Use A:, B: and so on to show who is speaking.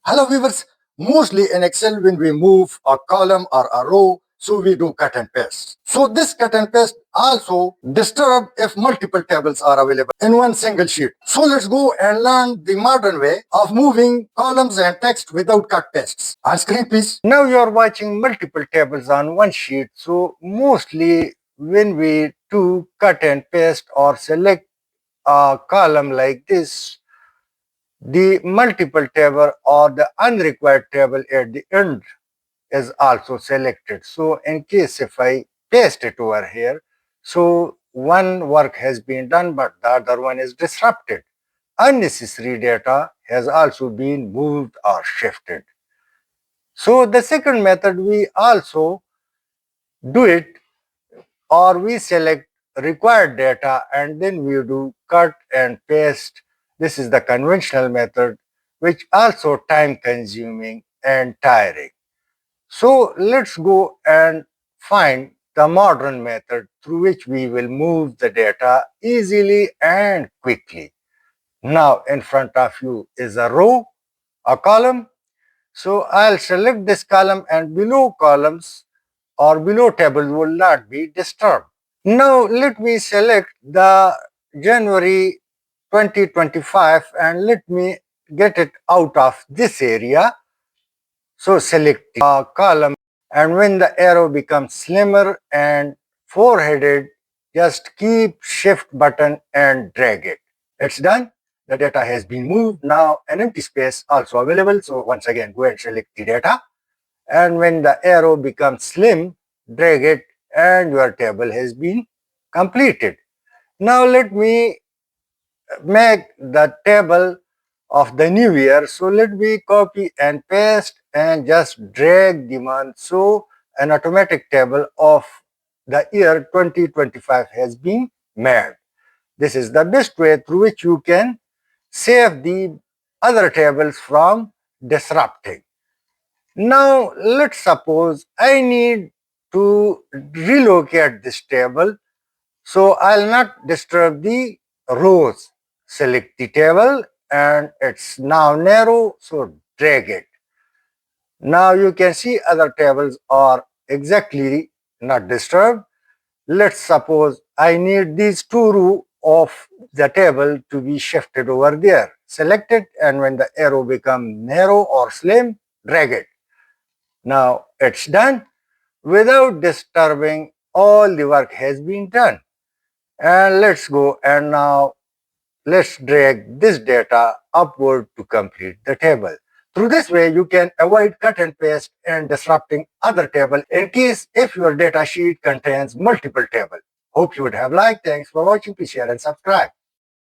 A: Hello viewers, mostly in Excel when we move a column or a row, so we do cut and paste. So this cut and paste also disturb if multiple tables are available in one single sheet. So let's go and learn the modern way of moving columns and text without cut pastes. On screen please. Now you are watching multiple tables on one sheet. So mostly when we do cut and paste or select a column like this, the multiple table or the unrequired table at the end is also selected. So in case if I paste it over here, so one work has been done, but the other one is disrupted. Unnecessary data has also been moved or shifted. So the second method, we also do it, or we select required data and then we do cut and paste. This is the conventional method, which also time consuming and tiring. So let's go and find the modern method through which we will move the data easily and quickly. Now in front of you is a row, a column. So I'll select this column, and below columns or below tables will not be disturbed. Now let me select the January 2025 and let me get it out of this area. So select the column, and when the arrow becomes slimmer and four-headed, just keep shift button and drag it. It's done. The data has been moved. Now an empty space also available. So once again, go and select the data. And when the arrow becomes slim, drag it and your table has been completed. Now let me make the table of the new year. So let me copy and paste and just drag the month. So an automatic table of the year 2025 has been made. This is the best way through which you can save the other tables from disrupting. Now let's suppose I need to relocate this table, so I'll not disturb the rows. Select the table and it's now narrow, so drag it. Now you can see other tables are exactly not disturbed. Let's suppose I need these two rows of the table to be shifted over there. Select it, and when the arrow becomes narrow or slim, drag it. Now it's done. Without disturbing, all the work has been done. And let's go and now let's drag this data upward to complete the table. Through this way, you can avoid cut and paste and disrupting other table in case if your data sheet contains multiple tables. Hope you would have liked. Thanks for watching. Please share and subscribe.